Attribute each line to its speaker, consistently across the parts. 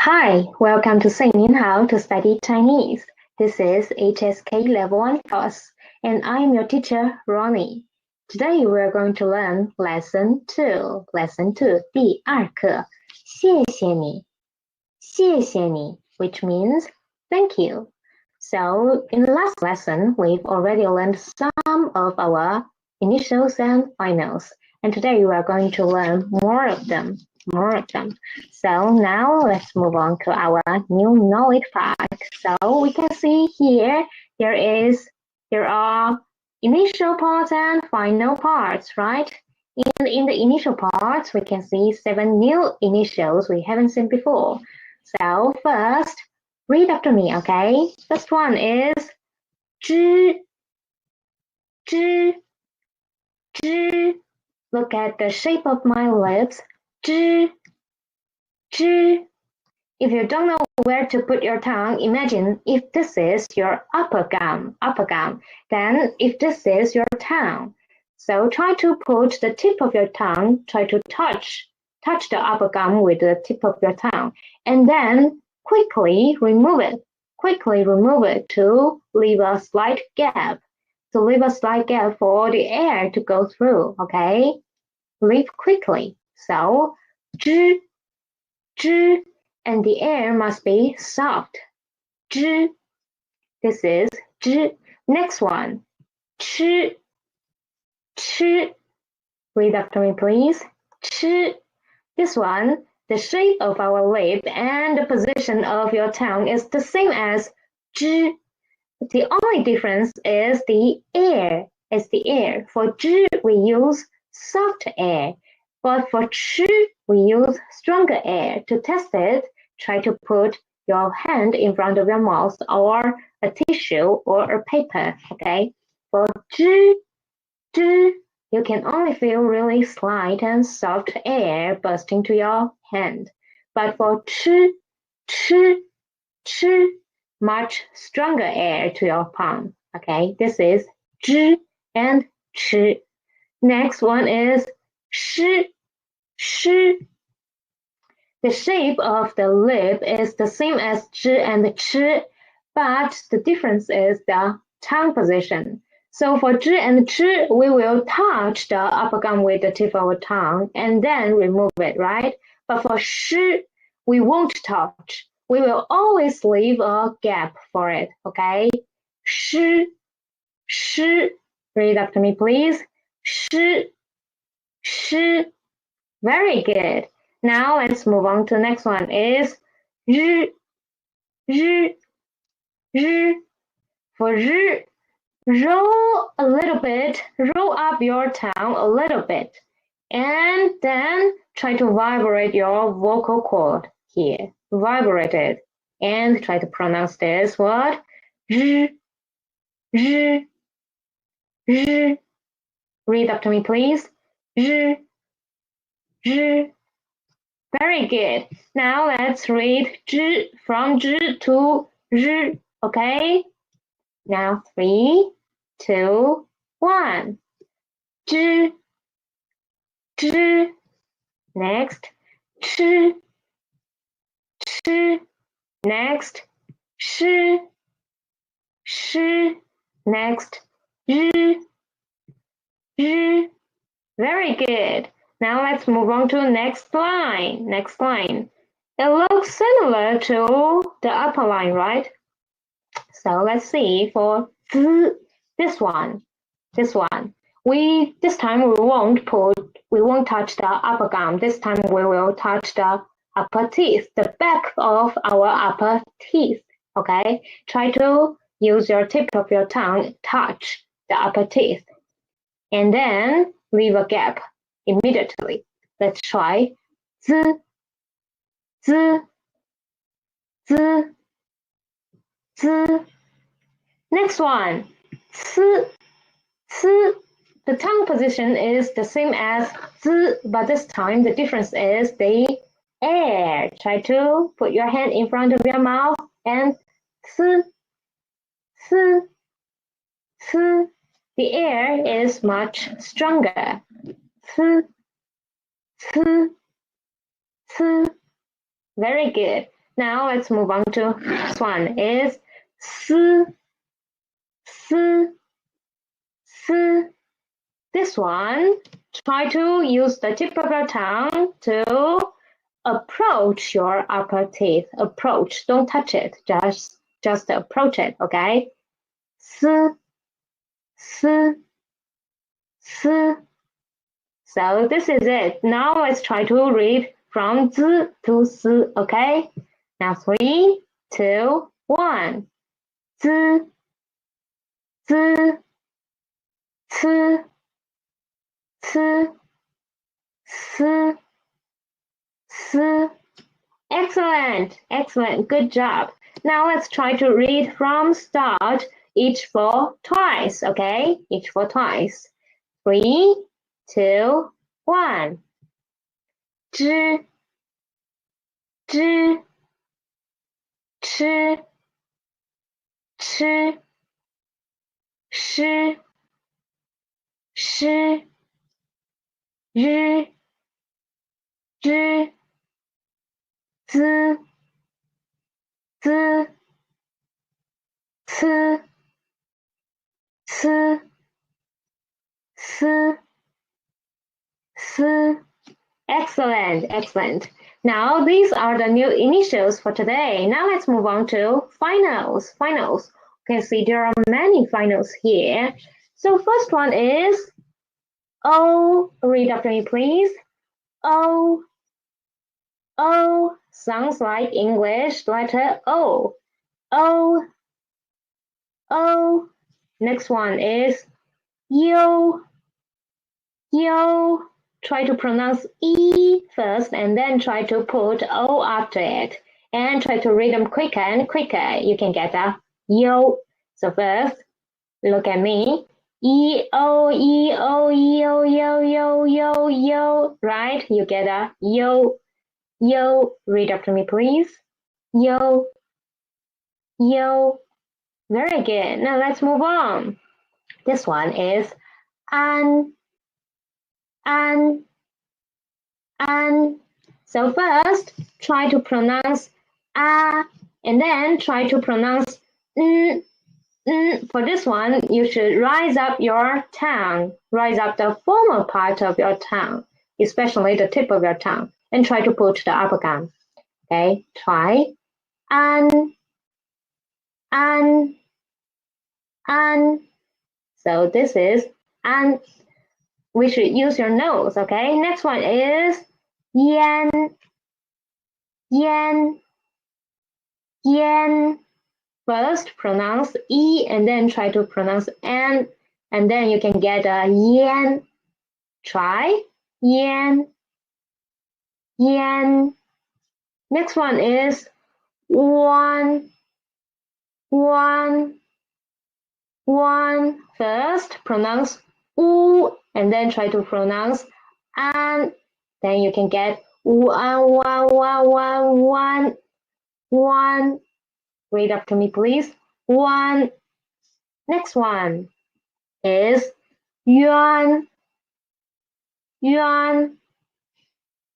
Speaker 1: Hi, welcome to Singing How to Study Chinese. This is HSK Level 1 course, and I am your teacher, Ronnie. Today we are going to learn Lesson 2. Lesson 2, 第二课，谢谢你，谢谢你, which means thank you. So, in the last lesson, we've already learned some of our initials and finals, and today we are going to learn more of them. So now let's move on to our new knowledge part. So we can see here there are initial parts and final parts, right? In the initial parts, we can see 7 new initials we haven't seen before. So first, read after me, okay? First one is zhi, zhi, zhi. Look at the shape of my lips. Zhi, zhi. If you don't know where to put your tongue, imagine if this is your upper gum, then if this is your tongue. So try to put the tip of your tongue, try to touch the upper gum with the tip of your tongue, and then quickly remove it to leave a slight gap, for the air to go through, okay? Leave quickly. So, zhi, zhi, and the air must be soft. Zhi. This is zhi. Next one, chi, chi. Read after me, please. Chi. This one, the shape of our lip and the position of your tongue is the same as zhi. The only difference is the air. For zhi, we use soft air, but for chi, we use stronger air. To test it, try to put your hand in front of your mouth or a tissue or a paper, okay? For zhi, you can only feel really slight and soft air bursting to your hand. But for chi, much stronger air to your palm, okay? This is zhi and chi. Next one is shi. The shape of the lip is the same as zhi and chi, but the difference is the tongue position. So for zhi and chi, we will touch the upper gum with the tip of our tongue and then remove it, right? But for shi, we won't touch. We will always leave a gap for it, okay? Shi. Read after me, please. Shi. Very good. Now let's move on to the next one is zhi. For zhi, roll up your tongue a little bit, and then try to vibrate your vocal cord here. Vibrate it, and try to pronounce this word. Zhi. Read after me, please. Zhi. Very good. Now let's read zhi from zhi to zhi, okay? Now 3, 2, 1. Zhi. Next, chi. Next, shi. Next, zhi. Very good. Now let's move on to the next line. It looks similar to the upper line, right? So let's see for this one. This time we won't touch the upper gum. This time we will touch the upper teeth, the back of our upper teeth. Okay? Try to use your tip of your tongue, touch the upper teeth, and then leave a gap immediately. Let's try. Z. Next one. C. The tongue position is the same as z, but this time the difference is the air. Try to put your hand in front of your mouth and c. The air is much stronger. C. Very good. Now let's move on to this one is s, s, s. This one, try to use the tip of your tongue to approach your upper teeth. Approach, don't touch it, just approach it, okay? S, s, s. So this is it. Now let's try to read from z to s, okay? Now 3, 2, 1. Z, z, z, z, z, z. Excellent, excellent, good job. Now let's try to read from start, each for twice, okay? Each for twice. 3, 2, 1. Zh, zh, ch, ch, sh, sh, r, z, z, z, c, c, c, c. Excellent, excellent. Now these are the new initials for today. Now let's move on to finals. Finals. You can see there are many finals here. So first one is O. Read after me, please. O. O sounds like English letter O. O. O. Next one is Yo. Yo. Try to pronounce E first and then try to put O after it. And try to read them quicker and quicker. You can get a yo. So first, look at me. E-O, E-O, E-O, yo, yo, yo, yo. Right? You get a yo. Yo. Read after me, please. Yo. Yo. Very good. Now let's move on. This one is an. An. So first, try to pronounce a, and then try to pronounce n. For this one, you should rise up your tongue, rise up the formal part of your tongue, especially the tip of your tongue, and try to put the upper gum. Okay, try an. So this is an. We should use your nose, okay? Next one is yen. First, pronounce E and then try to pronounce N, and then you can get a yen. Try yen. Next one is one. First, pronounce U and then try to pronounce an. Then you can get one. Read after me, please. One. Next one is yuan.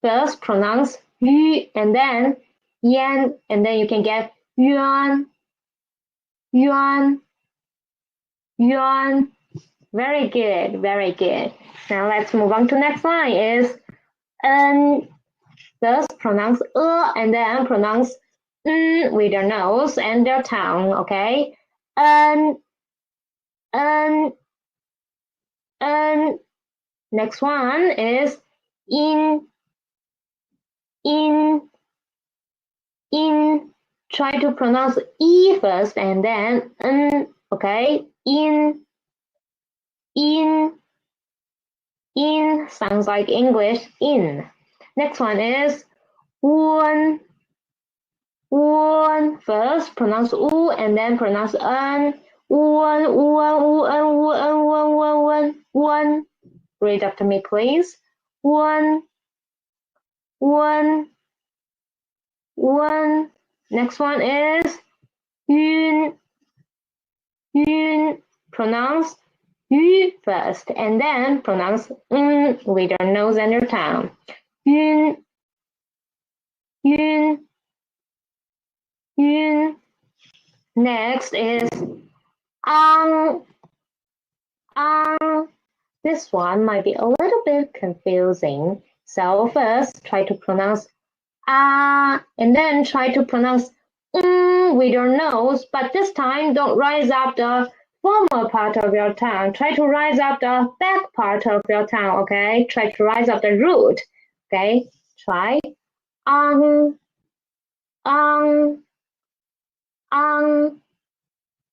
Speaker 1: First, pronounce yu and then yen, and then you can get yuan. Very good, very good. Now let's move on to next line is First, pronounce and then pronounce with your nose and your tongue, okay? Next one is in. Try to pronounce E first and then okay? In sounds like English, in. Next one is one. First, pronounce U and then pronounce one. Read after me, please. One. Next one is yun. Pronounce yu first and then pronounce with your nose and your tongue. Yun. yun. Next is this one might be a little bit confusing. So first, try to pronounce and then try to pronounce with your nose, but this time don't rise up the former part of your tongue. Try to rise up the back part of your tongue, okay? Try to rise up the root, okay? Try.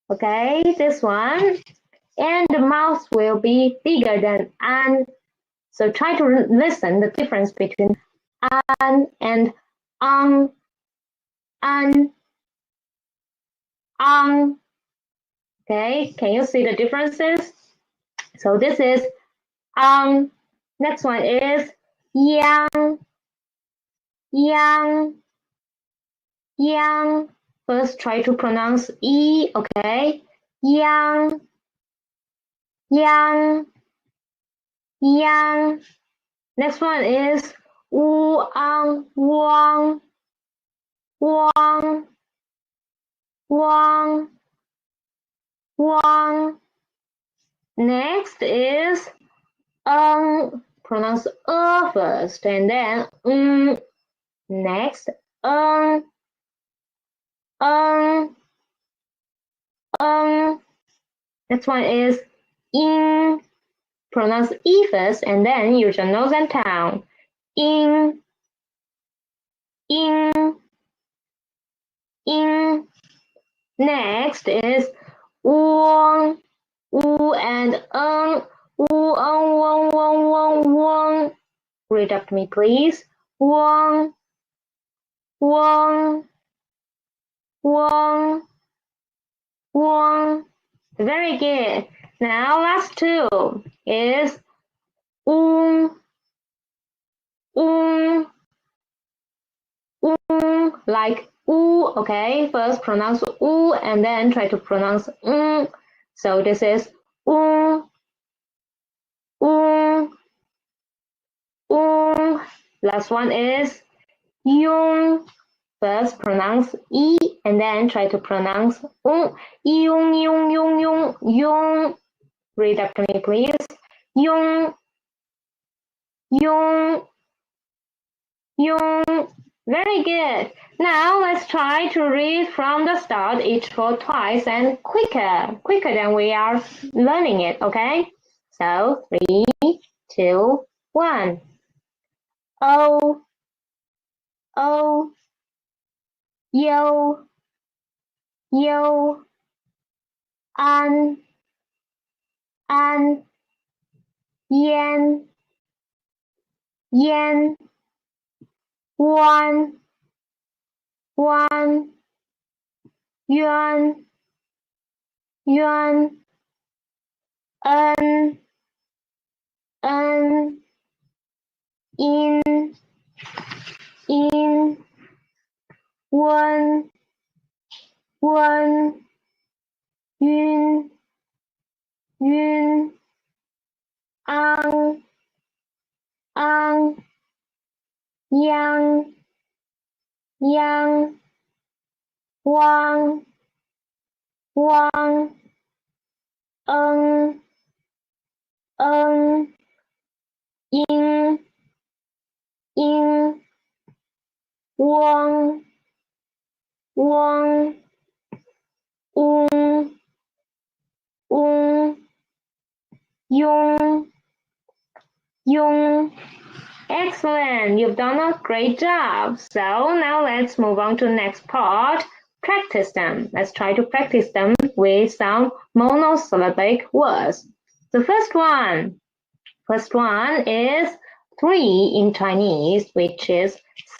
Speaker 1: Okay, this one. And the mouth will be bigger than an. So try to listen the difference between an and an. Okay, can you see the differences? So this is next one is yang. First try to pronounce e, okay? Yang. Next one is wang. Next is pronounce first and then next next one is in, pronounce e first and then use your nose and tongue. In. Next is wang, and wang. Read after me, please. Wang. Very good. Now last two is like okay? First pronounce and then try to pronounce So this is Last one is yung. First pronounce e and then try to pronounce yung. Read after me, please. Yung. Very good. Now let's try to read from the start each word twice and quicker than we are learning it, okay? So 3, 2, 1. O, yo, an, yen, wan, yuan, en, in, wen, yun, ang, yang, wang, in, wang, yung. Excellent, you've done a great job. So now let's move on to the next part. Practice them. Let's try to practice them with some monosyllabic words. The first one is 3 in Chinese, which is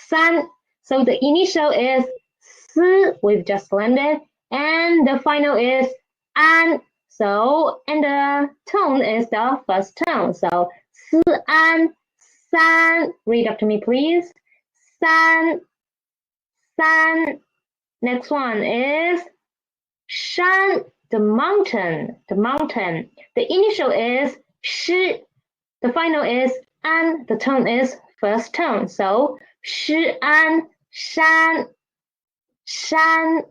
Speaker 1: san. So the initial is si, we've just blended, and the final is an. So, and the tone is the first tone. So, si, an, san. Read after me, please. San. Next one is shan, the mountain. The initial is shi. The final is an. The tone is first tone. So, shi an shan. 山,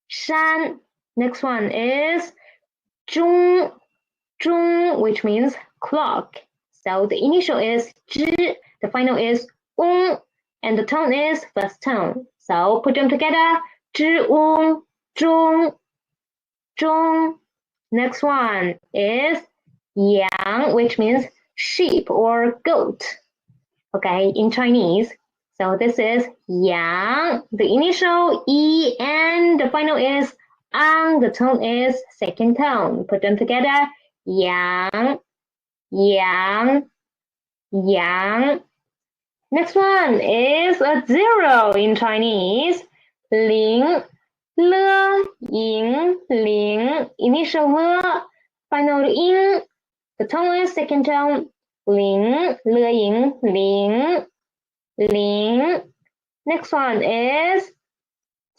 Speaker 1: shan. Next one is 钟, which means clock. So the initial is 之, the final is 翁, and the tone is first tone. So put them together. 之翁钟, zhong. Next one is yang, which means sheep or goat. Okay, in Chinese. So this is yang. The initial E and the final is ang. The tone is second tone. Put them together. Yang, yang, yang. Next one is a 0 in Chinese. Ling, le, ying, ling. Initial le, final ing. The tone is second tone. Ling, le, ying, ling, ling. Next one is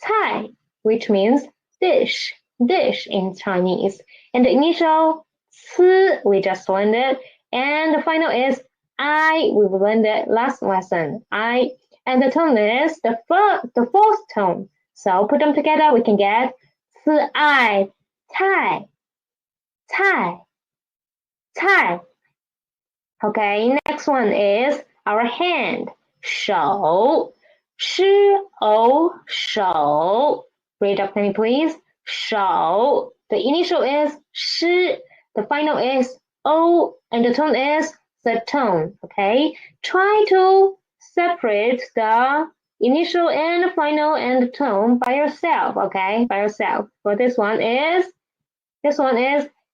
Speaker 1: 菜, which means dish in Chinese. And the initial 吃, we just learned it. And the final is I, we learned it last lesson. I, and the tone is the fourth tone. So put them together, we can get 吃爱菜,菜. Okay, next one is our hand. 手, 诗偶手. Read after me, please. 手. The initial is 诗, the final is o, and the tone is third tone. Okay, try to separate the initial and the final and the tone by yourself. Okay, by yourself. For this one is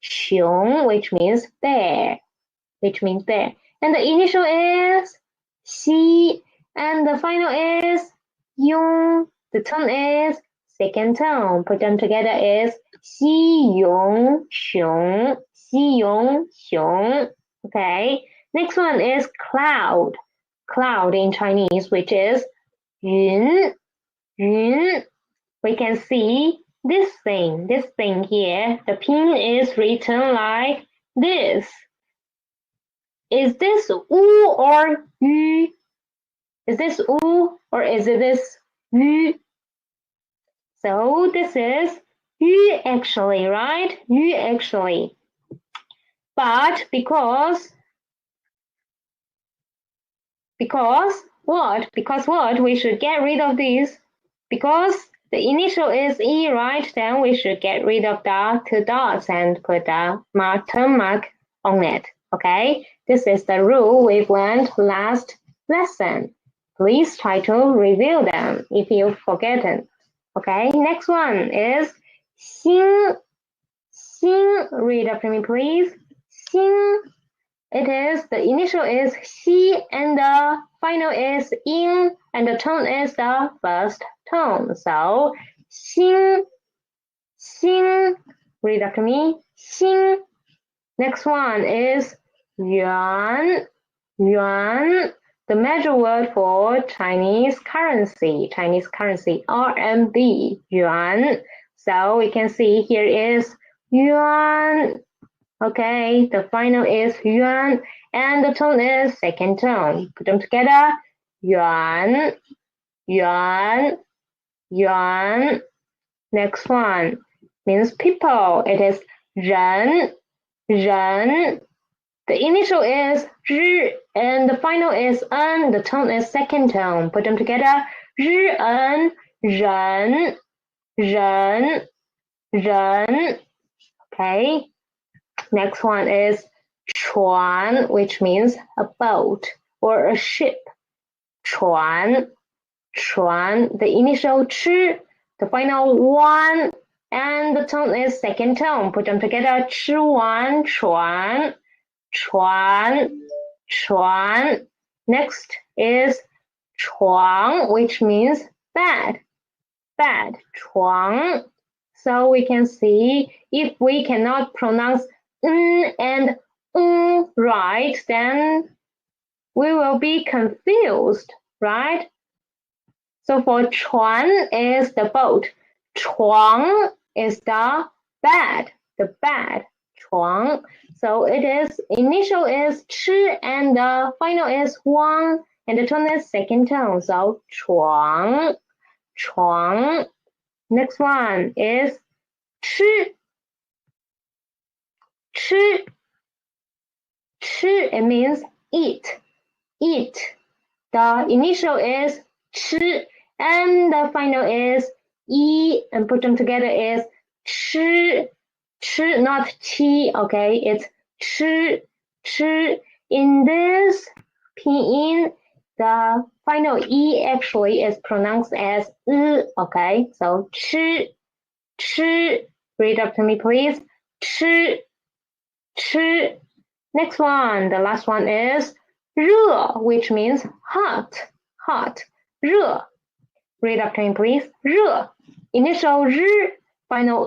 Speaker 1: 熊, which means bear, and the initial is 西, and the final is 庸. The tone is second tone. Put them together is 西庸熊, 西庸熊. Okay, next one is cloud in Chinese, which is 云. We can see this thing here. The pin is written like this. Is this u or yu? Is this u or is this yu? So this is yu actually, right? Yu actually. But because what? We should get rid of these. Because the initial is E, right? Then we should get rid of the two dots and put the term mark on it. Okay? This is the rule we've learned last lesson. Please try to review them if you've forgotten. Okay? Next one is 心. Read after me, please. 心. It is, the initial is 西 and the final is 音 and the tone is the first tone. So 心. Read after me. 心. Next one is 元. The measure word for Chinese currency, RMB, yuan. So we can see here is yuan. Okay, the final is yuan and the tone is second tone. Put them together. Yuan. Next one means people. It is 人. The initial is 日 and the final is en. The tone is second tone. Put them together. 日en, 人. Okay. Next one is 船, which means a boat or a ship. 船. The initial 吃, the final 完, and the tone is second tone. Put them together. 吃完船. Next is 床, which means bed. 床. So we can see if we cannot pronounce n and right, then we will be confused, right? So for 船 is the boat, 床 is the bed, 床. So it is, initial is 吃 and the final is 完 and the tone is second tone. So 床.床. Next one is 吃. 吃. 吃, it means eat. Eat. The initial is 吃 and the final is e, and put them together is 吃. 吃, not qi, okay? It's 吃. 吃. In this pinyin, the final e actually is pronounced as okay? So 吃. 吃. Read after me, please. 吃. 吃. Next one, the last one is 热, which means hot. Hot. 热. Read after me, please. 热. Initial r, final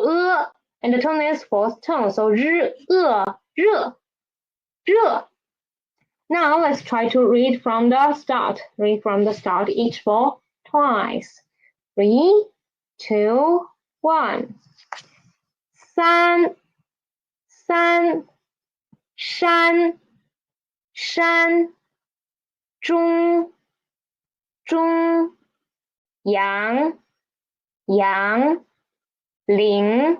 Speaker 1: and the tone is fourth tone. So 日, 热. 热. Now let's try to read from the start. Read from the start, each for twice. 3, 2, 1. 三. 山. 山. 中. 阳. 岭.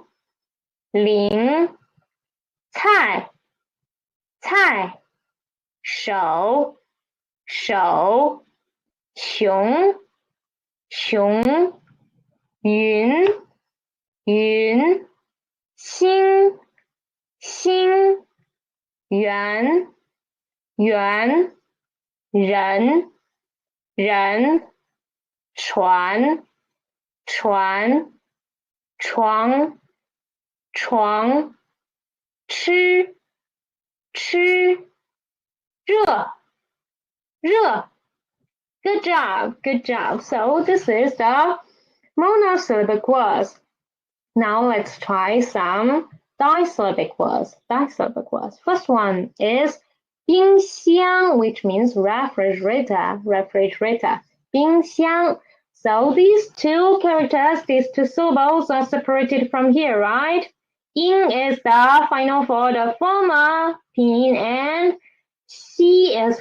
Speaker 1: 菜. 手. 熊. 云. 星. 圆. 人. 船. 床. 吃. 热. Good job. So this is the monosyllabic words. Now let's try some disyllabic words. First one is 冰箱, which means refrigerator. 冰箱. So these two characters, these two syllables are separated from here, right? 音 is the final for the former pinyin and 西 is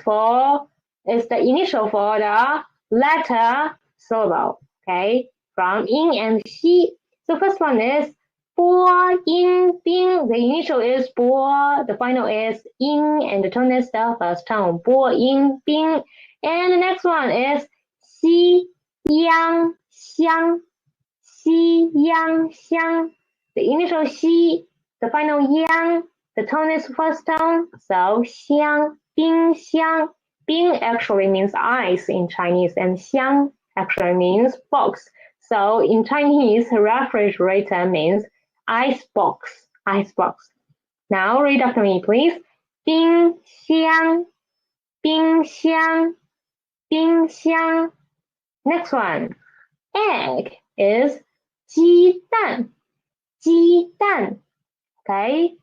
Speaker 1: the initial for the latter syllable. Okay, from 音 and 西. So first one is 波音冰. The initial is 波, the final is 音, and the tone is the first tone. 波音冰. And the next one is 西洋香. The initial 西, the final yang, the tone is first tone. So 香, 冰箱. 冰 actually means ice in Chinese, and 箱 actually means box. So in Chinese, refrigerator means ice box. Now read after me, please. 冰箱. Next one. Egg is 鸡蛋. Okay.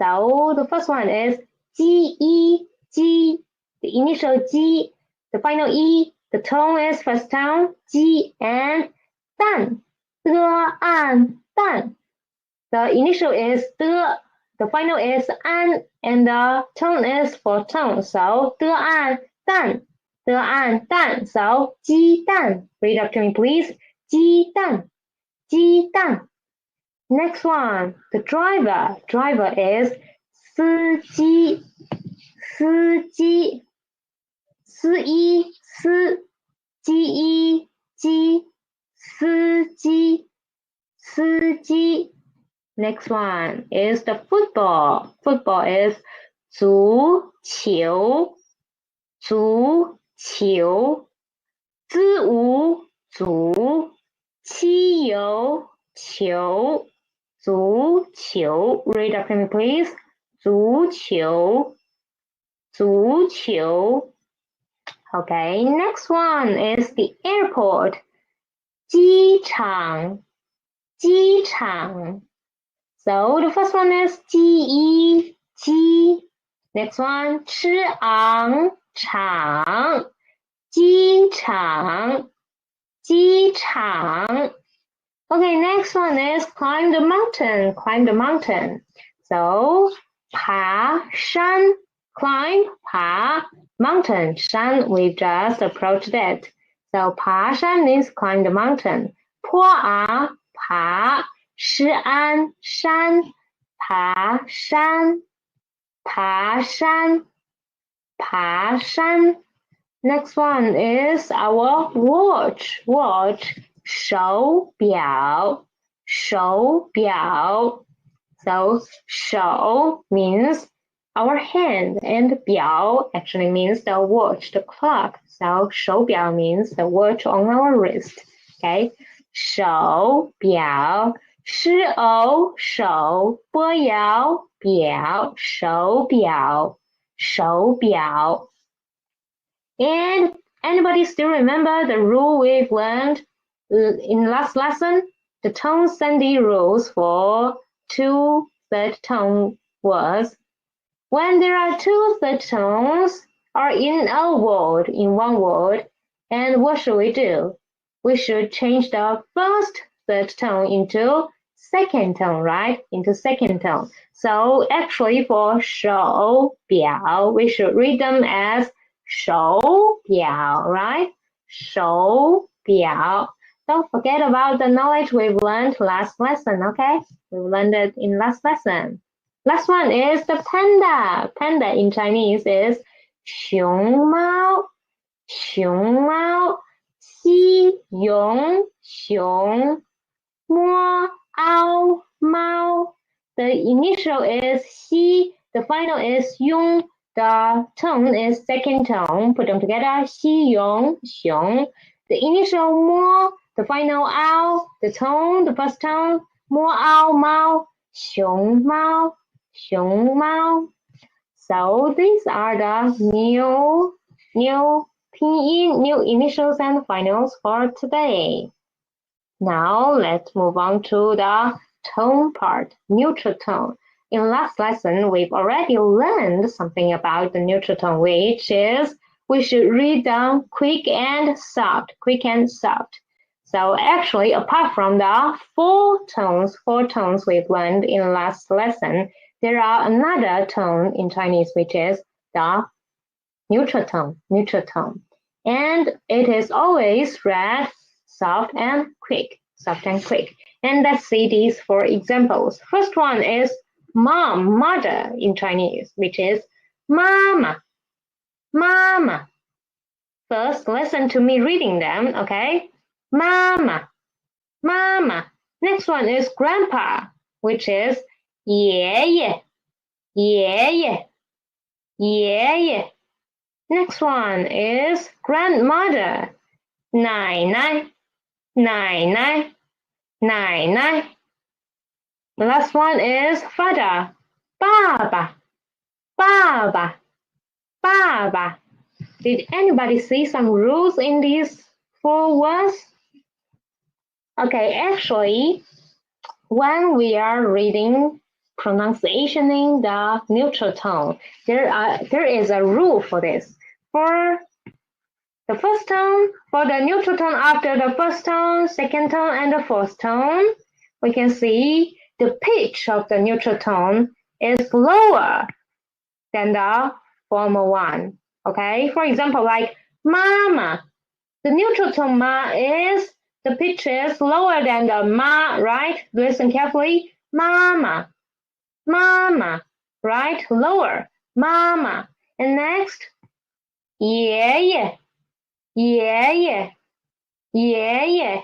Speaker 1: So the first one is 鸡. The initial 鸡, the final e, the tone is first tone, 鸡, and 蛋. 蛋. The initial is 的, the final is 安, and the tone is fourth tone. So 蛋. So 鸡蛋. Read after me, please. 鸡蛋. Next one, the driver. Driver is 司机. 司机. Next one is the football. Football is 足球. 子午足. 汽油球. 足球. Read after me, please. 足球. Okay, next one is the airport. 机场. So the first one is 机. Next one, 吃昂场. 机场. Okay, next one is climb the mountain. So 爬山. Climb, 爬, mountain, 山, we just approached that. So 爬山 means climb the mountain. 坡啊爬，诗安山，爬山，爬山，爬山。Next one is our watch. Watch, 手表，手表。So 手 means our hand, and 表 actually means the watch, the clock. So 手表 means the watch on our wrist. Okay, 手表，诗偶手，波摇表，手表，手表。And anybody still remember the rule we've learned in last lesson? The tone Sandy rules for two third tone was when there are two third tones or in a word, in one word, and what should we do? We should change the first third tone into second tone, right? Into second tone. So actually for 手表, we should read them as 手表, right? 手表. Don't forget about the knowledge we've learned last lesson, okay? We learned it in last lesson. Last one is the panda. Panda in Chinese is 熊猫，熊猫，西勇熊，摸凹猫。The initial is 西, the final is 用. The tone is second tone. Put them together. 西勇熊. The initial 摸, the final 凹, the tone, the first tone. 摸凹猫，熊猫，熊猫。So these are the new pinyin, new initials and finals for today. Now let's move on to the tone part, neutral tone. In last lesson, we've already learned something about the neutral tone, which is we should read them quick and soft, quick and soft. So actually, apart from the four tones we've learned in last lesson, there are another tone in Chinese, which is the neutral tone, and it is always read soft and quick, And let's see these four examples. First one is mom, mother in Chinese, which is mama, mama. First, listen to me reading them, okay? Mama, mama. Next one is grandpa, which is 爷爷，爷爷，爷爷。Next one is grandmother, 奶奶，奶奶，奶奶。Last one is father, 爸爸，爸爸，爸爸。Did anybody see some rules in these four words? Okay, actually, when we are reading pronunciating the neutral tone, there is a rule for this. For the first tone, for the neutral tone after the first tone, second tone, and the fourth tone, we can see the pitch of the neutral tone is lower than the former one. Okay, for example, like mama, the neutral tone ma is, the pitch is lower than the ma, right? Listen carefully. Mama, mama, right? Lower, mama. And next, 爷爷，爷爷，爷爷.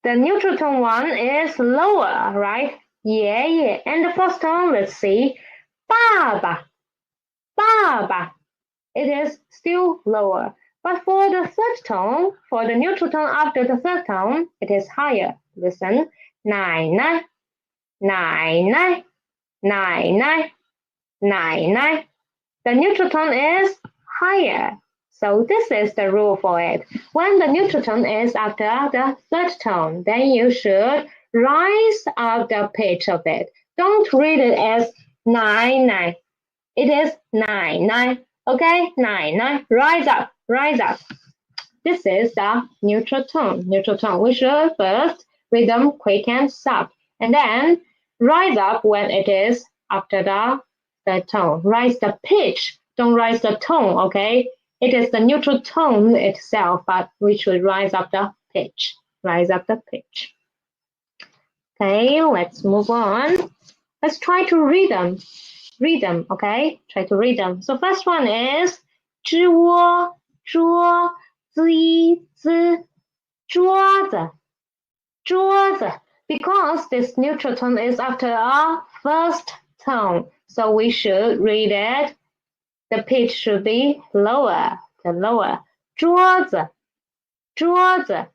Speaker 1: The neutral tone one is lower, right? 爷爷. And the first tone, let's see. 爸爸，爸爸. It is still lower. But for the third tone, for the neutral tone after the third tone, it is higher. Listen. 奶奶，奶奶，奶奶，奶奶. The neutral tone is higher. So this is the rule for it. When the neutral tone is after the third tone, then you should rise up the pitch of it. Don't read it as 奶奶. It is 奶奶. Okay, 奶奶. Rise up, rise up. This is the neutral tone. Neutral tone. We should first read them quick and soft, and then rise up when it is after the third tone. Rise the pitch. Don't rise the tone. Okay. It is the neutral tone itself, but we should rise up the pitch. Rise up the pitch. Okay, let's move on. Let's try to read them. Read them, okay? Try to read them. So first one is 知窝桌子桌子桌子 because this neutral tone is after our first tone. So we should read it. The pitch should be lower, the lower. 桌子桌子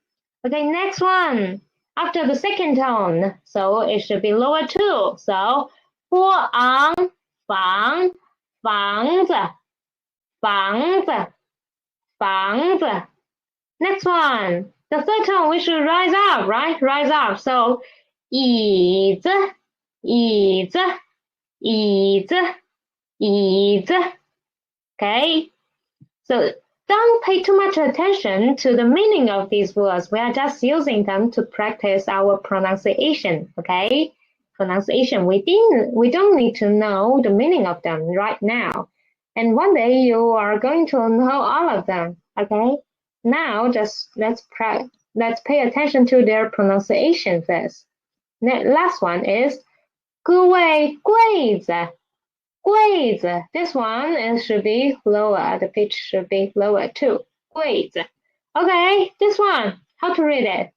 Speaker 1: Okay, next one. After the second tone, so it should be lower too. So 波昂房子房子 Next one. The third tone we should rise up, right? Rise up. So 椅子 Okay. So don't pay too much attention to the meaning of these words. We are just using them to practice our pronunciation, okay? Pronunciation. We don't need to know the meaning of them right now. And one day you are going to know all of them, okay? Now just let's pay attention to their pronunciation first. Last one is 各位柜子 This one should be lower. The pitch should be lower too. 柜子 Okay, this one. How to read it?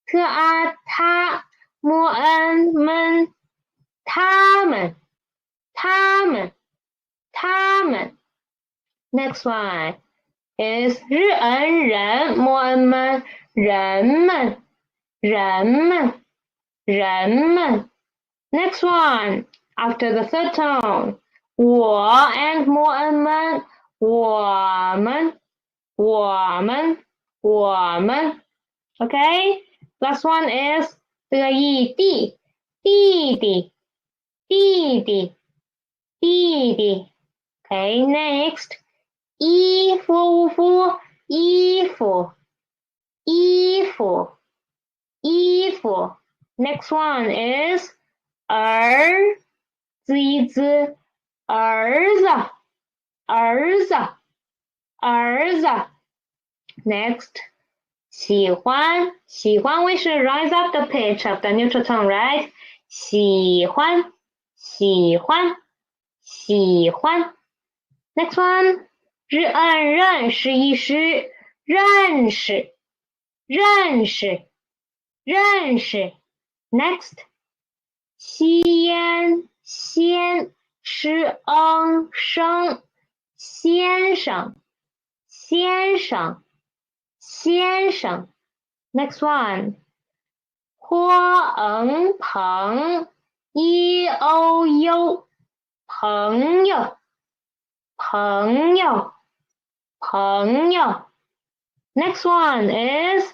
Speaker 1: 特啊他莫恩们他们 Next one is 日恩人莫恩们人们 Next one. After the third tone, 我 and 莫恩们我们 Okay? Last one is 得意弟弟 Okay, next. 衣服 Next one is 儿子 Next. 喜欢 we should rise up the pitch of the neutral tone, right? 喜欢 Next one. 认识一识认识 Next. 吸烟先是生先生 Next one. 或朋友朋友 Next one is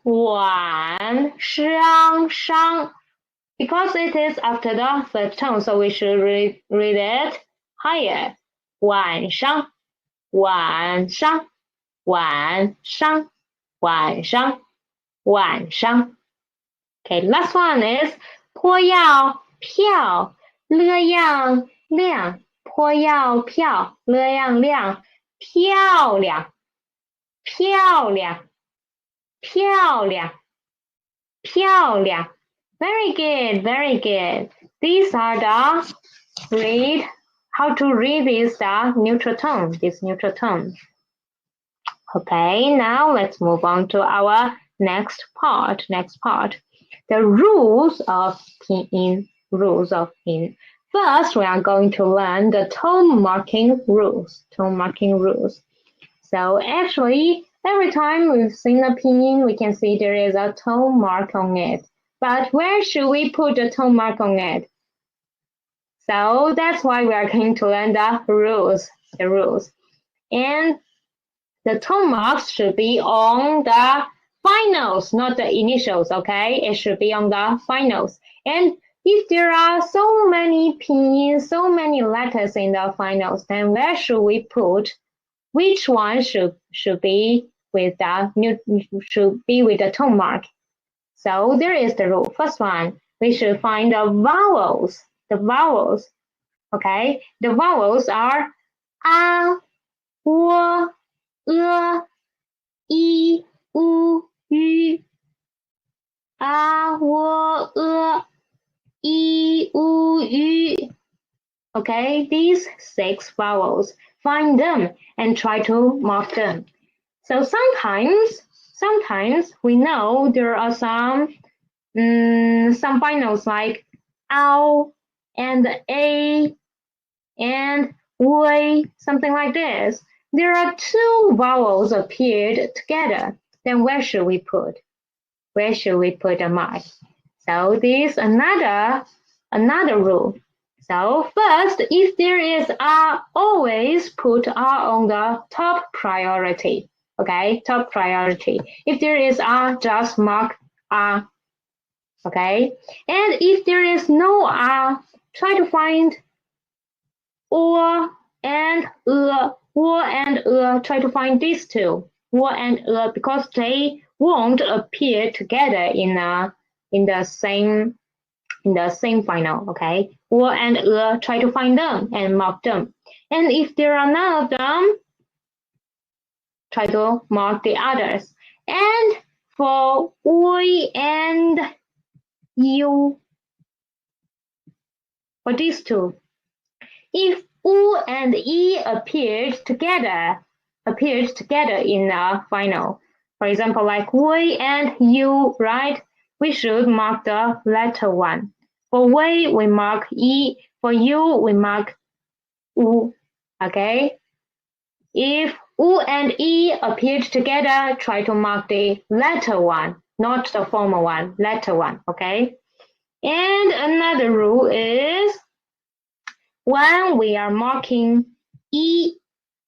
Speaker 1: 晚 伤 Because it is after the third tone, so we should read it higher. 晚上 Okay, last one is 坡要票了样亮坡要票了样亮漂亮 Very good. These are how to read these neutral tones. Okay, now let's move on to our next part. The rules of Pinyin. First, we are going to learn the tone marking rules. So actually, every time we've seen a pinyin, we can see there is a tone mark on it. But where should we put the tone mark on it? So that's why we are going to learn the rules. And the tone marks should be on the finals, not the initials, okay? It should be on the finals. And if there are so many pinyin, so many letters in the finals, then where should we put? Which one should be with the tone mark? So there is the rule. First one, we should find the vowels. Okay, the vowels are a, wo, i, u, ü. Okay, these 6 vowels. Find them and try to mark them. So sometimes we know there are some finals like ow and a and way, something like this. There are 2 vowels appeared together. Then where should we put? Where should we put a mark? So this another rule. So first, if there is a, always put a on the top priority. Okay, top priority. If there is a, just mark a. Okay, and if there is no a, try to find or and try to find these 2, or and because they won't appear together in the same final. Okay, or and try to find them and mark them. And if there are none of them, try to mark the others. And for we and you, for these 2, if u and e appeared together in a final, for example, like we and you, right? We should mark the letter 1. For we mark e. For you, we mark u. Okay. If u and e appeared together, try to mark the letter 1, not the former one. Letter 1. Okay. And another rule is, when we are marking e,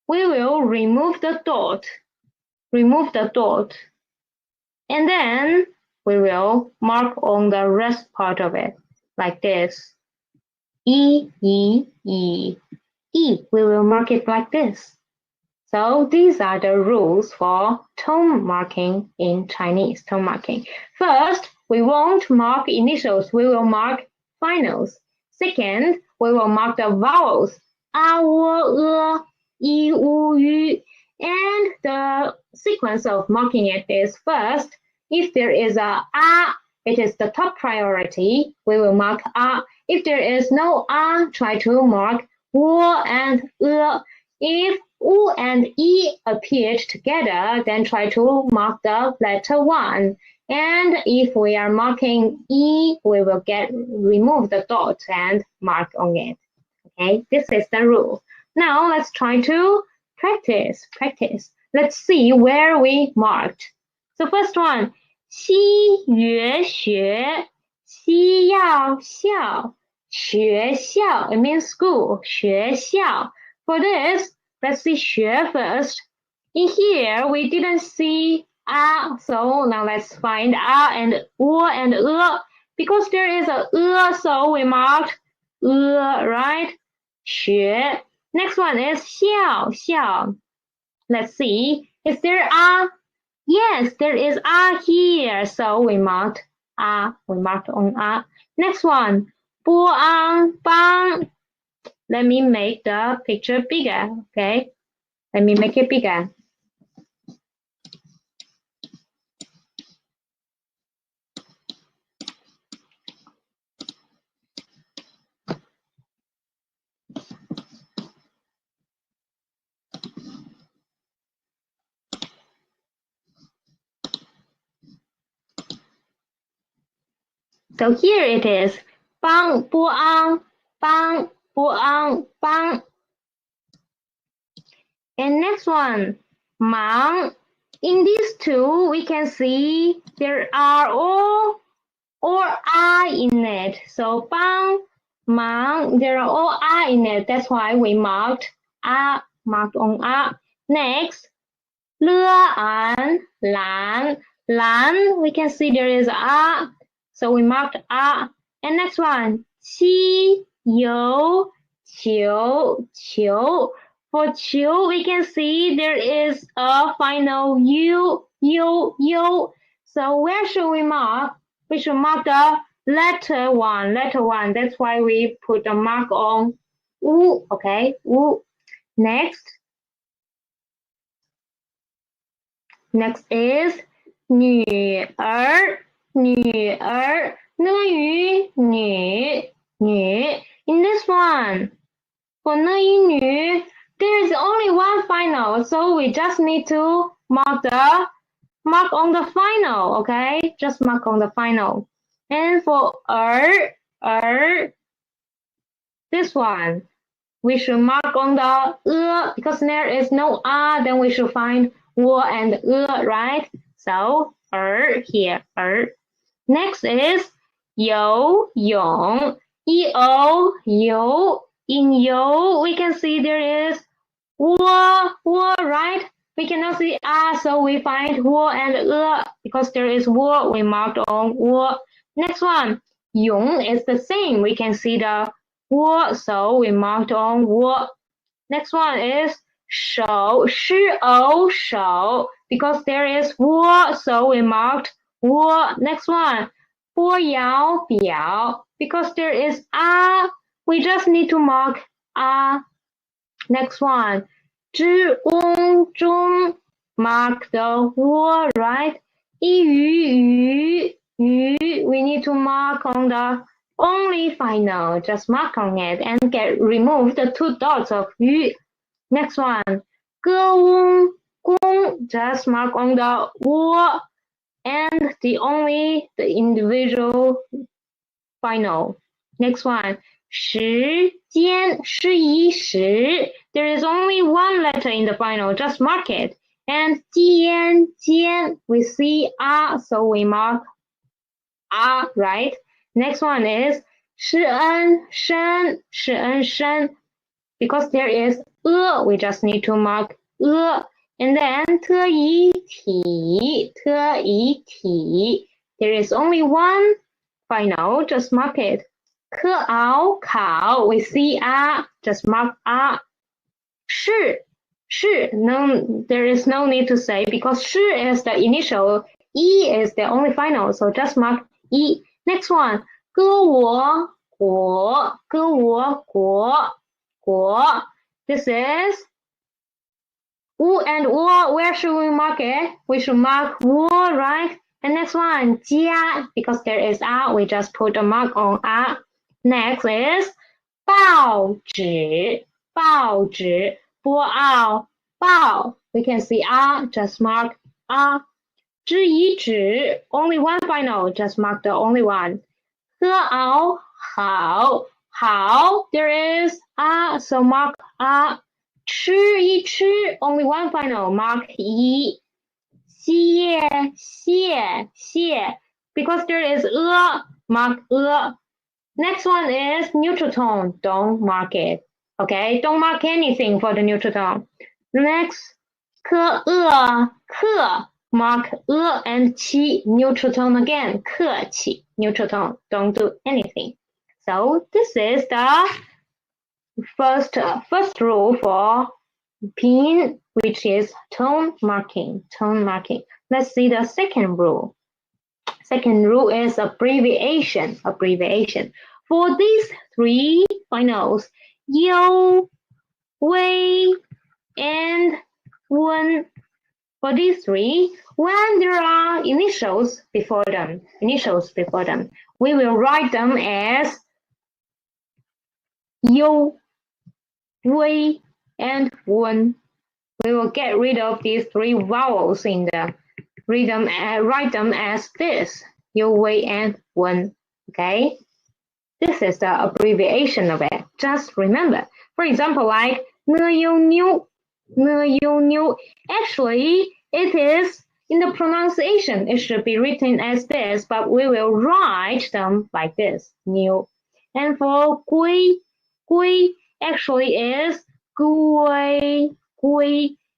Speaker 1: we will remove the dot. And then we will mark on the rest part of it, like this. E. We will mark it like this. So these are the rules for tone marking in Chinese, tone marking. First, we won't mark initials, we will mark finals. Second, we will mark the vowels, a, wo, i, u, ü. And the sequence of marking it is, first, if there is a, it is the top priority, we will mark a. If there is no a, try to mark wo and If u and e appeared together, then try to mark the letter 1. And if we are marking e, we will remove the dot and mark on it. Okay, this is the rule. Now let's try to practice. Let's see where we marked. So first one, 西约学，西要校，学校 it means school, 学校. For this, let's see 学 first. In here, we didn't see a, so now let's find a and u and because there is a so we marked right? 学. Next one is 校. Let's see, is there a? Yes, there is a here, so we marked a. On a. Next one, 帮. Let me make the picture bigger, okay? Let me make it bigger. So here it is, 帮 帮 And next one, 忙. In these 2, we can see there are all or I in it. So 帮 忙, there are all I in it. That's why we marked a, marked on a. Next, 乐安 lan, we can see there is a, so we marked a. And next one, 西游 球. For 球, we can see there is a final u. So where should we mark? We should mark the letter 1. That's why we put a mark on u. Okay, u. Next is 女儿女儿 nữ语 女 In this one, for nữ语女, there is only one final, so we just need to mark on the final, okay? Just mark on the final. And for this one, we should mark on the because there is no then we should find and right? So here, Next is 游泳 有 In 游 we can see there is right? We cannot see so we find and because there is we marked on Next one, 泳 is the same. We can see the so we marked on Next one is 手 手 because there is so we marked Next one, 波摇表 because there is we just need to mark Next one, 知翁中 mark the right? 一鱼 we need to mark on the only final, just mark on it and remove the two dots of 鱼 Next one, 歌翁公 just mark on the and the individual final. Next one, 时间 时 there is only one letter in the final, just mark it. And 间 we see so we mark right? Next one is 施恩生 because there is we just need to mark and then 特一体 there is only one final, just mark it. 科熬考 we see just mark是 no, there is no need to say because 是 is the initial, is the only final, so just mark Next one, 歌我国 this is and where should we mark it? We should mark right? And next one, 家 because there is we just put a mark on Next is 报纸报 we can see just mark知一指 only one final, just mark the only one. 喝熬好 there is so mark 吃一吃 only one final, mark 一谢 because there is mark Next one is neutral tone, don't mark it, okay? Don't mark anything for the neutral tone. Next, 客 mark and 气 neutral tone again, 客气 neutral tone, don't do anything. So this is the first rule for Pinyin, which is tone marking. Let's see the second rule. Second rule is abbreviation. For these three finals, 优 微 and 温. For these three, when there are initials before them, we will write them as 优 微 and 温. We will get rid of these three vowels in the write them as this, 优微 and 温. Okay? This is the abbreviation of it. Just remember. For example, like 呢优妞. Actually, it is in the pronunciation. It should be written as this, but we will write them like this, 妞. And for 龟 actually is 龟.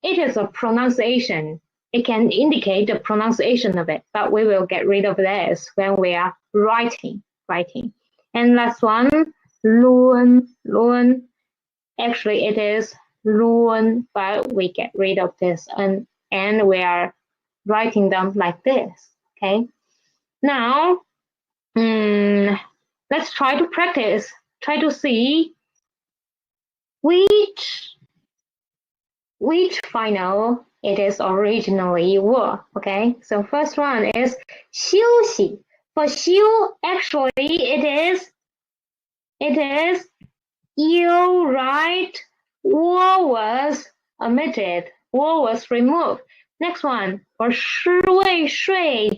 Speaker 1: It is a pronunciation. It can indicate the pronunciation of it, but we will get rid of this when we are writing. And last one, 论. Actually, it is 论, but we get rid of this and we are writing them like this. Okay. Now, let's try to practice. Try to see which final it is originally were. Okay, so first one is 休息. For 休, actually it is you, right? 我 was omitted. 我 was removed. Next one, for 睡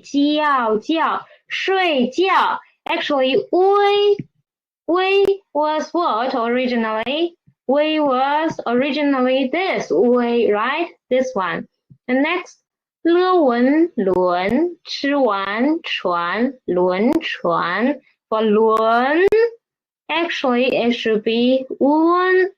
Speaker 1: 觉 睡觉. Actually, we was what originally? We was originally this, we, right? This one. And next, 了文轮吃完船轮船. For 轮, actually it should be 温.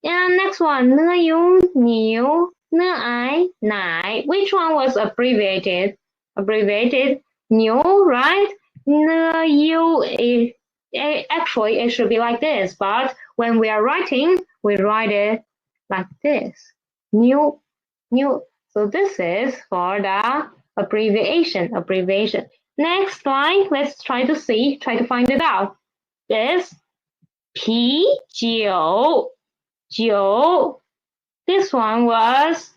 Speaker 1: And next one, 呢有牛呢爱奶. Which one was abbreviated? Abbreviated 牛, right? 呢有 actually it should be like this, but when we are writing, we write it like this. New. So this is for the abbreviation. Next line, let's try to find it out. This 啤酒 This one was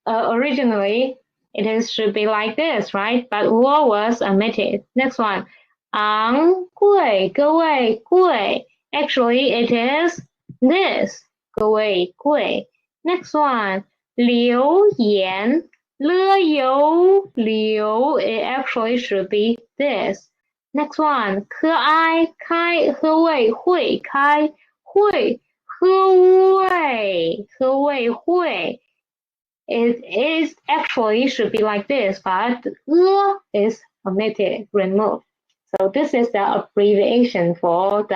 Speaker 1: originally it should be like this, right? But 我 was omitted. Next one, 昂贵各位贵 Actually it is this, 各位贵. Next one, 留言了油流 it actually should be this. Next one, 可爱开何谓会开会何谓会 It is actually should be like this, but is omitted, removed. So this is the abbreviation for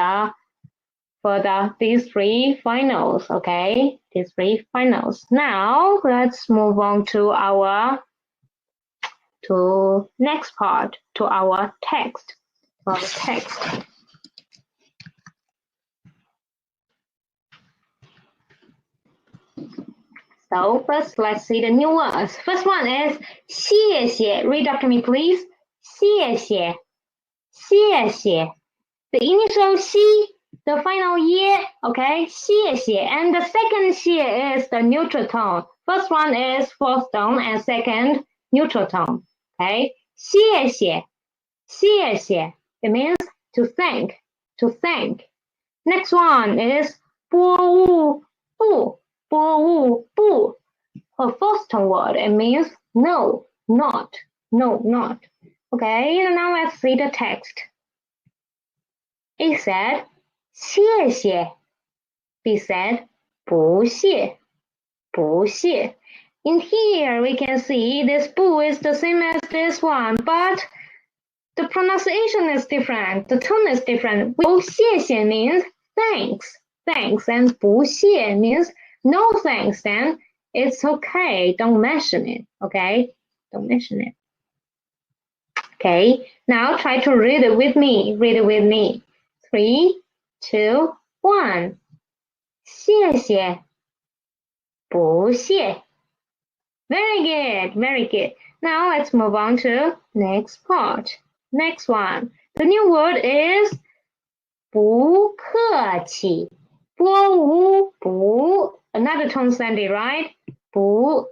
Speaker 1: these three finals, okay? These three finals. Now let's move on to next part, to our text. So first, let's see the new words. First one is 谢谢. Read after me, please. 谢谢. The initial 西, the final 耶, okay? 谢谢. And the second 谢 is the neutral tone. First one is fourth tone and second neutral tone, okay? 谢谢. It means to thank. Next one is 拨物不. A fourth tone word, it means no, not. Okay, now let's see the text. A said 谢谢. B said 不谢. In here we can see this 不 is the same as this one, but the pronunciation is different, the tone is different. 谢谢 means thanks, and 不谢 means no thanks, then it's okay, don't mention it, okay? Don't mention it. Okay, now try to read it with me. 3, 2, 1. 谢谢. 不谢. Very good. Now let's move on to next part. Next one. The new word is 不客气. 拨无不. Another tone sandy, right? 不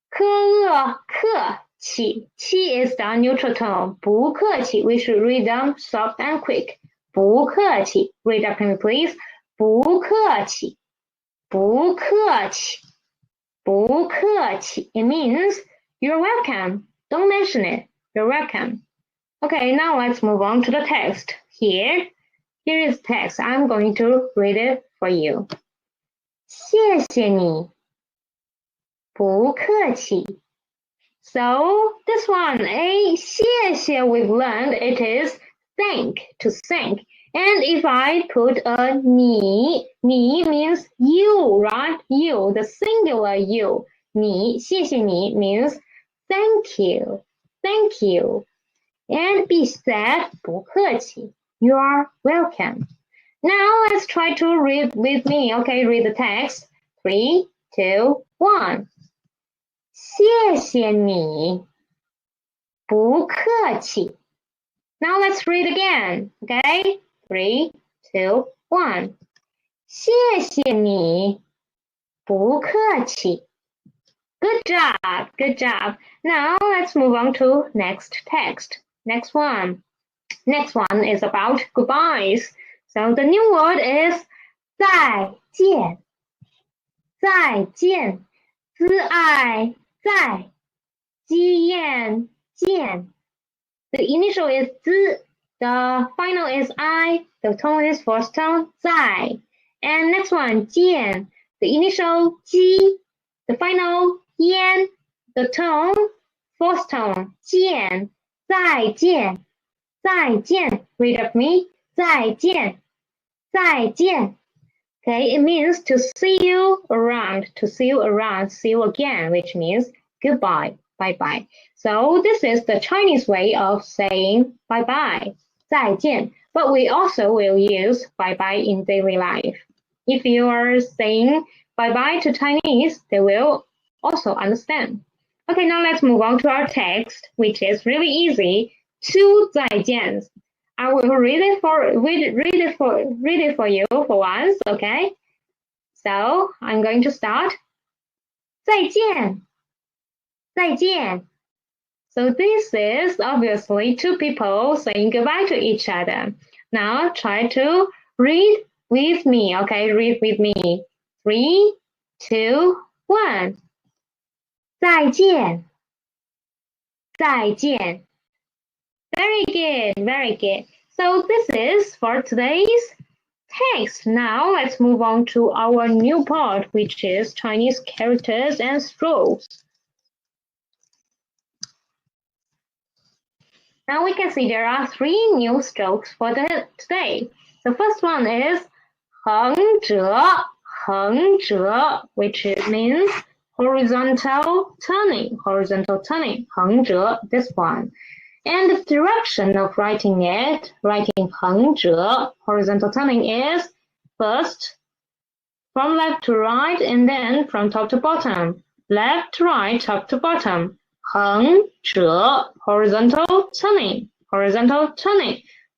Speaker 1: 客气. Qi is the neutral tone. 不客气. We should read them soft and quick. 不客气. Read after me, please. 不客气. It means you're welcome. Don't mention it. You're welcome. Okay, now let's move on to the text. Here is text. I'm going to read it for you. 谢谢你. 不客气. So this one, a 谢谢 we've learned it is thank, to thank. And if I put a 你 means you, right? You, the singular you. 你, 谢谢你 means thank you. And B said 不客气. You are welcome. Now let's try to read with me. Okay, read the text. 3, 2, 1. 谢谢你. 不客气. Now let's read again. Okay, 3, 2, 1. 谢谢你. 不客气. Good job, good job. Now let's move on to next text. Next one is about goodbyes. So the new word is 再见，再见，挚爱在，积燕见。The initial is 兹 the final is I, the tone is first tone 在。And next one 见 the initial 积 the final 燕 the tone first tone 见，再见，再见。Read with me 再见，再见。Okay, it means to see you around, see you again, which means goodbye, bye-bye. So this is the Chinese way of saying bye-bye, 再见. But we also will use bye-bye in daily life. If you are saying bye-bye to Chinese, they will also understand. Okay, now let's move on to our text, which is really easy. 2再见. I will read it for you for once, okay? So I'm going to start. 再见，再见. So this is obviously two people saying goodbye to each other. Now try to read with me, okay? Read with me. 3, 2, 1. 再见，再见. Very good, very good. So this is for today's text. Now let's move on to our new part, which is Chinese characters and strokes. Now we can see there are 3 new strokes for today. The first one is 横折, 横折, which means horizontal turning, 横折, this one. And the direction of writing 横折, horizontal turning, is first from left to right and then from top to bottom. Left to right, top to bottom. 横折, horizontal turning,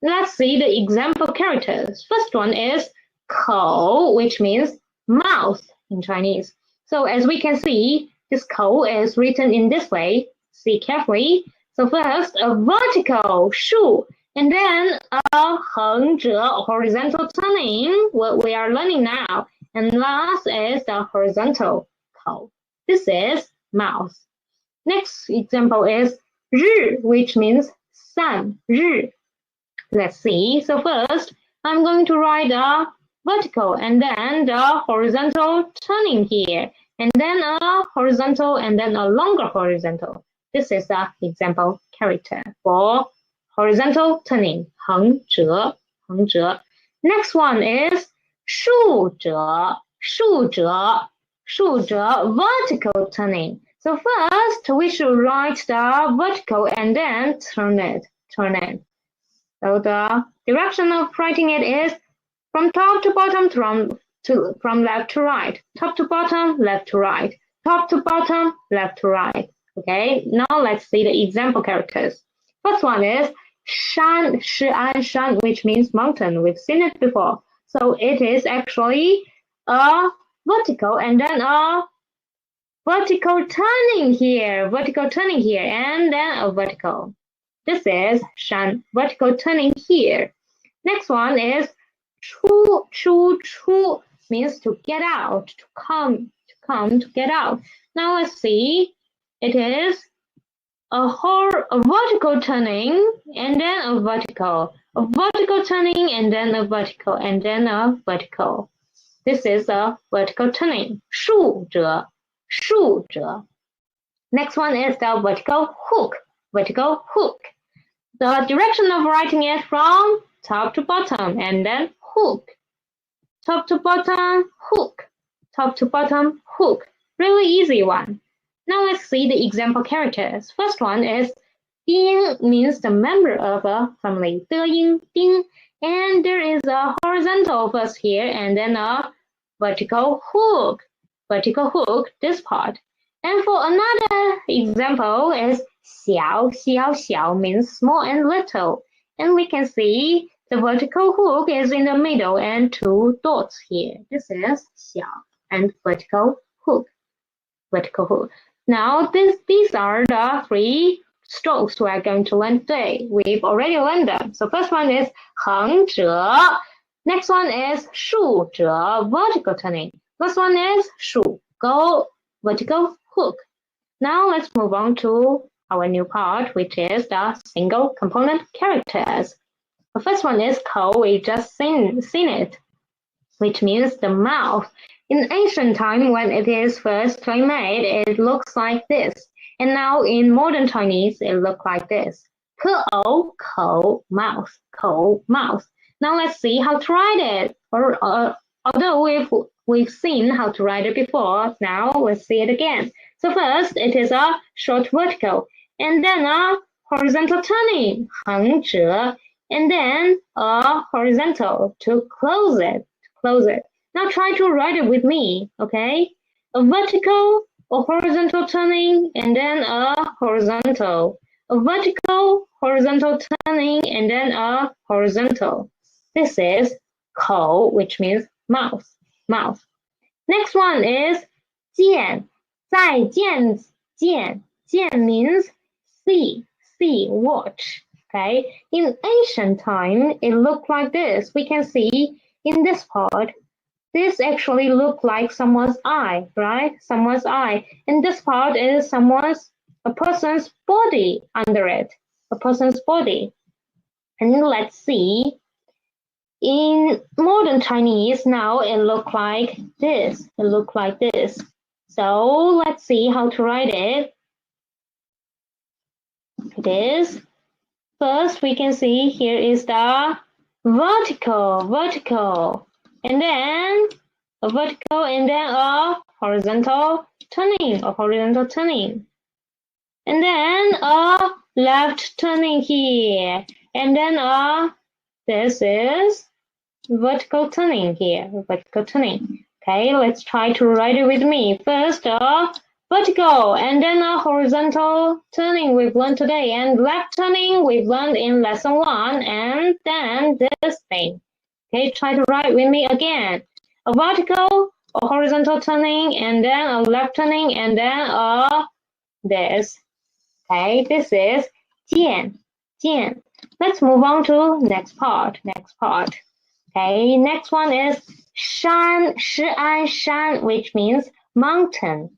Speaker 1: Let's see the example characters. First one is 口, which means mouth in Chinese. So as we can see, this 口 is written in this way. See carefully. So first, a vertical 竖, and then a 横折, horizontal turning, what we are learning now. And last is the horizontal 口. This is mouth. Next example is 日, which means sun, 日. Let's see. So first, I'm going to write a vertical and then the horizontal turning here, and then a horizontal and then a longer horizontal. This is the example character for horizontal turning, 横折, 横折. Next one is 竖折, 竖折, 竖折, vertical turning. So first we should write the vertical and then turn it. So the direction of writing it is from top to bottom, from left to right, top to bottom, left to right, top to bottom, left to right. Okay, now let's see the example characters. First one is 山, 山, 山, which means mountain. We've seen it before. So it is actually a vertical and then a vertical turning here, and then a vertical. This is 山, vertical turning here. Next one is 出, 出, 出, means to get out, to come, to get out. Now let's see. It is a vertical turning and then a vertical turning and then a vertical and then a vertical. This is a vertical turning, 竖折, 竖折. Next one is the vertical hook, The direction of writing it from top to bottom and then hook, top to bottom, hook, top to bottom, hook. Really easy one. Now let's see the example characters. First one is 丁, means the member of a family. 的音, 丁. And there is a horizontal first here and then a vertical hook, this part. And for another example is 小, 小, 小 means small and little. And we can see the vertical hook is in the middle and 2 dots here. This is 小 and vertical hook. Now these are the 3 strokes we are going to learn today. We've already learned them. So first one is 横折. Next one is 竖折, vertical turning. Last one is 竖钩, vertical hook. Now let's move on to our new part, which is the single component characters. The first one is 口, we just seen it, which means the mouth. In ancient time, when it is first made, it looks like this. And now in modern Chinese, it looks like this. 口,口, mouth, 口, mouth. Now let's see how to write it. Although we've seen how to write it before, now let's see it again. So first, it is a short vertical, and then a horizontal turning, 横折, and then a horizontal to close it. Now try to write it with me, okay? A vertical, a horizontal turning, and then a horizontal. A vertical, horizontal turning, and then a horizontal. This is 口, which means mouth. Next one is 见. 再见, 见. 见 means see, watch. Okay? In ancient time, it looked like this. We can see in this part, this actually looked like someone's eye, right? Someone's eye. And this part is a person's body under it. A person's body. And let's see. In modern Chinese, now it looks like this. So let's see how to write it. It is. First, we can see here is the vertical, and then a vertical, and then a horizontal turning, and then a left turning here, and then this is vertical turning here, Okay, let's try to write it with me. First, a vertical, and then a horizontal turning we've learned today, and left turning we've learned in lesson 1, and then this thing. Okay, try to write with me again. A vertical, a horizontal turning, and then a left turning, and then this. Okay, this is 见. Let's move on to next part. Okay, next one is 山, 石安山, which means mountain.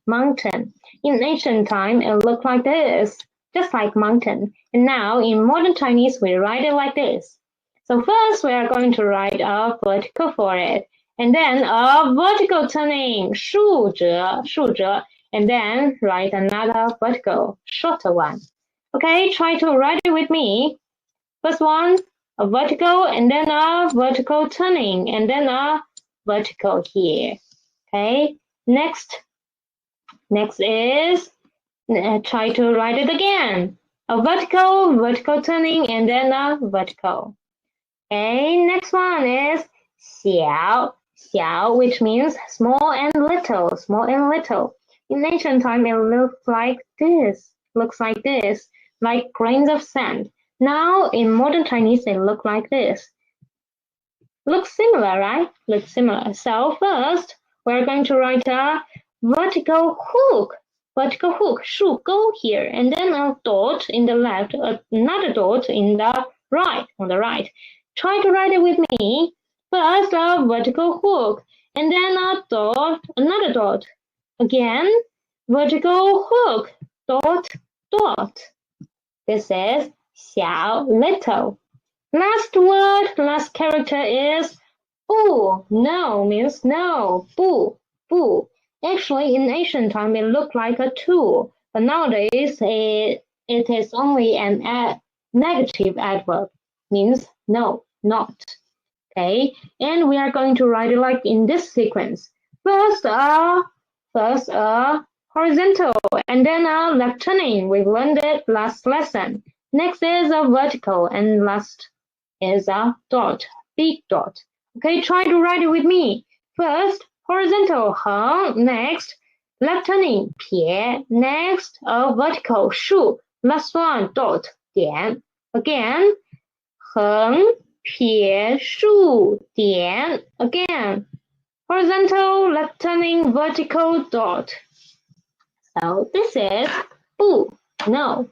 Speaker 1: In ancient time, it looked like this, just like mountain. And now in modern Chinese, we write it like this. So first, we are going to write a vertical for it, and then a vertical turning, 竖折, and then write another vertical, shorter one. Okay, try to write it with me. First one, a vertical, and then a vertical turning, and then a vertical here. Okay, next is, try to write it again. A vertical turning, and then a vertical. Okay, next one is 小, which means small and little. In ancient time, it looks like this, like grains of sand. Now, in modern Chinese, it looks like this. Looks similar, right? So first, we're going to write a vertical hook, 竖钩 here, and then a dot in the left, another dot in the right, on the right. Try to write it with me. First, a vertical hook, and then a dot, another dot. Again, vertical hook, dot. This is 小, little. Last character is 不, no, means no, 不. Actually, in ancient time, it looked like a 2, but nowadays it is only an negative adverb, means no, not. Okay, and we are going to write it like in this sequence. First a horizontal, and then a left turning. We learned it last lesson. Next is a vertical, and last is a dot, big dot. Okay, try to write it with me. First, horizontal, 横, next, left turning, 撇, next, a vertical, 竖, last one, dot, 点. Again, 横, 撇, 竖, 点. Again, horizontal, left turning, vertical, dot. So this is ooh, no.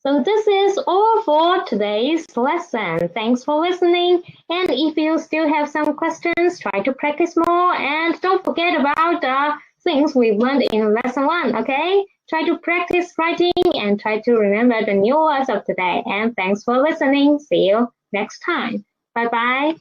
Speaker 1: So this is all for today's lesson. Thanks for listening. And if you still have some questions, try to practice more. And don't forget about the things we learned in lesson 1, okay? Try to practice writing and try to remember the new words of today. And thanks for listening. See you next time. Bye-bye.